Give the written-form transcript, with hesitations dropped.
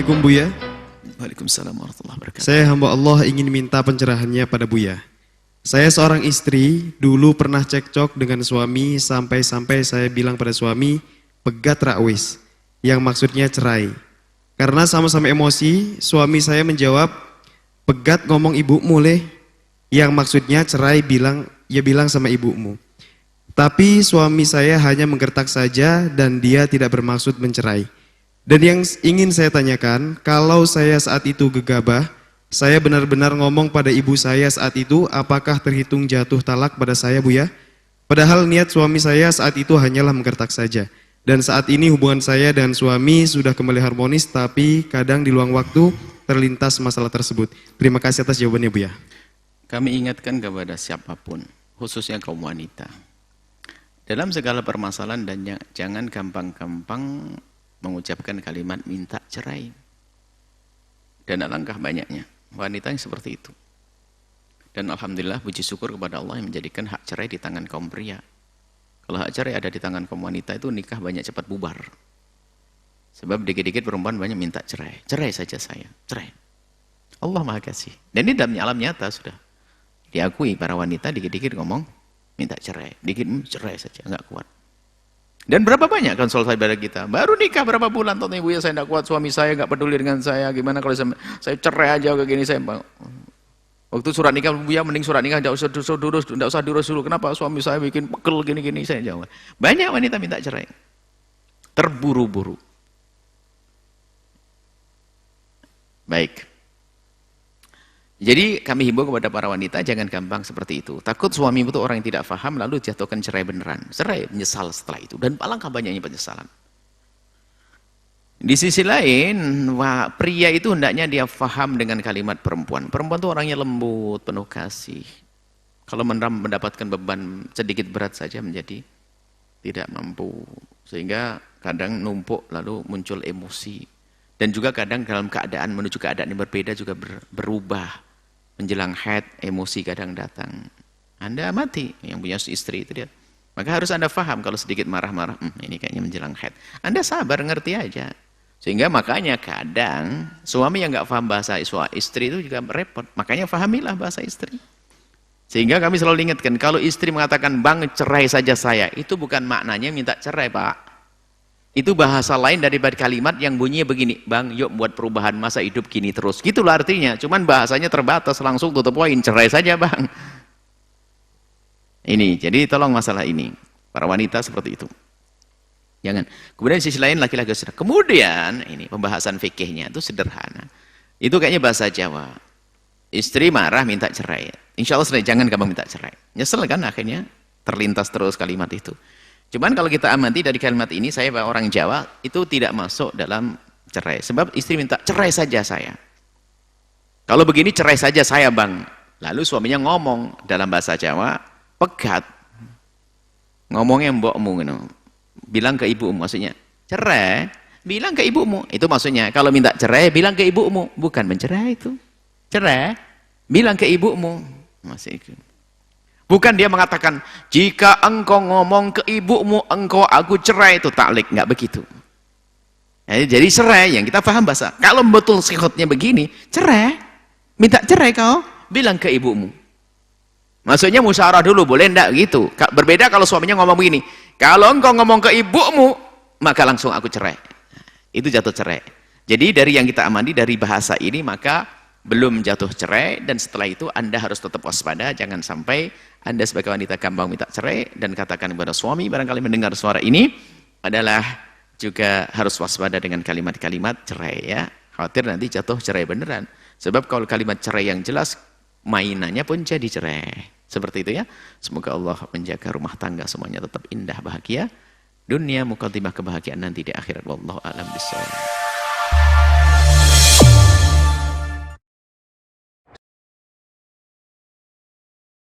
Assalamualaikum Buya. Waalaikumsalam warahmatullahi wabarakatuh. Saya hamba Allah ingin minta pencerahannya pada Buya. Saya seorang istri, dulu pernah cekcok dengan suami sampai-sampai saya bilang pada suami, pegat rakwis, yang maksudnya cerai. Karena sama-sama emosi, suami saya menjawab, pegat ngomong ibumu leh, yang maksudnya cerai bilang sama ibumu. Tapi suami saya hanya menggertak saja dan dia tidak bermaksud mencerai. Dan yang ingin saya tanyakan, kalau saya saat itu gegabah, saya benar-benar ngomong pada ibu saya saat itu, apakah terhitung jatuh talak pada saya Buya? Padahal niat suami saya saat itu hanyalah menggertak saja. Dan saat ini hubungan saya dan suami sudah kembali harmonis, tapi kadang di luang waktu terlintas masalah tersebut. Terima kasih atas jawabannya Buya. Kami ingatkan kepada siapapun, khususnya kaum wanita, dalam segala permasalahan dan jangan gampang-gampang mengucapkan kalimat minta cerai. Dan alangkah banyaknya wanita yang seperti itu. Dan alhamdulillah puji syukur kepada Allah yang menjadikan hak cerai di tangan kaum pria. Kalau hak cerai ada di tangan kaum wanita itu nikah banyak cepat bubar. Sebab dikit-dikit perempuan banyak minta cerai. Cerai saja saya, cerai. Allah Maha Kasih. Dan ini dalam alam nyata sudah diakui para wanita dikit-dikit ngomong minta cerai, dikit cerai saja, nggak kuat. Dan berapa banyak kan soal saudara kita, baru nikah berapa bulan, tonton ibu ya saya nggak kuat, suami saya nggak peduli dengan saya, gimana kalau saya cerai aja kayak gini, saya waktu surat nikah ya mending surat nikah nggak usah diurus dulu, kenapa suami saya bikin pegel gini-gini, saya jawab. Banyak wanita minta cerai, terburu-buru. Baik. Jadi kami himbau kepada para wanita jangan gampang seperti itu. Takut suami itu orang yang tidak paham lalu jatuhkan cerai beneran. Cerai menyesal setelah itu dan alangkah banyaknya penyesalan. Di sisi lain, pria itu hendaknya dia paham dengan kalimat perempuan. Perempuan itu orangnya lembut, penuh kasih. Kalau mendapatkan beban sedikit berat saja menjadi tidak mampu. Sehingga kadang numpuk lalu muncul emosi. Dan juga kadang dalam keadaan menuju keadaan yang berbeda juga berubah. Menjelang haid, emosi kadang datang. Anda amati, yang punya istri itu dia. Maka harus Anda paham kalau sedikit marah-marah, ini kayaknya menjelang haid. Anda sabar, ngerti aja. Sehingga makanya kadang suami yang nggak paham bahasa istri itu juga repot. Makanya pahamilah bahasa istri. Sehingga kami selalu ingatkan, kalau istri mengatakan, bang cerai saja saya, itu bukan maknanya minta cerai Pak. Itu bahasa lain daripada kalimat yang bunyinya begini, bang yuk buat perubahan, masa hidup gini terus, gitulah artinya, cuman bahasanya terbatas, langsung tutup poin, cerai saja bang. Ini, jadi tolong masalah ini, para wanita seperti itu. Jangan. Kemudian sisi lain laki-laki sederhana. Kemudian, ini pembahasan fikihnya itu sederhana. Itu kayaknya bahasa Jawa. Istri marah minta cerai. Insya Allah jangan gampang minta cerai. Nyesel kan akhirnya, terlintas terus kalimat itu. Cuman kalau kita amati dari kalimat ini, saya orang Jawa, itu tidak masuk dalam cerai. Sebab istri minta, cerai saja saya. Kalau begini, cerai saja saya bang. Lalu suaminya ngomong dalam bahasa Jawa, pegat. Ngomongnya mbokmu, bilang ke ibumu, maksudnya, cerai, bilang ke ibumu. Itu maksudnya, kalau minta cerai, bilang ke ibumu. Bukan mencerai itu. Cerai, bilang ke ibumu. Masih itu. Bukan dia mengatakan, jika engkau ngomong ke ibumu, engkau aku cerai, itu taklik, nggak begitu. Jadi cerai, yang kita paham bahasa. Kalau betul sikotnya begini, cerai, minta cerai kau, bilang ke ibumu. Maksudnya musyawarah dulu, boleh enggak gitu. Berbeda kalau suaminya ngomong begini, kalau engkau ngomong ke ibumu, maka langsung aku cerai. Itu jatuh cerai. Jadi dari yang kita amati dari bahasa ini, maka belum jatuh cerai, dan setelah itu Anda harus tetap waspada, jangan sampai Anda sebagai wanita gampang minta cerai, dan katakan kepada suami, barangkali mendengar suara ini, adalah juga harus waspada dengan kalimat-kalimat cerai ya, khawatir nanti jatuh cerai beneran, sebab kalau kalimat cerai yang jelas, mainannya pun jadi cerai, seperti itu ya. Semoga Allah menjaga rumah tangga semuanya tetap indah, bahagia, dunia mukaddimah kebahagiaan nanti di akhirat. Wallahu a'lam bishawab.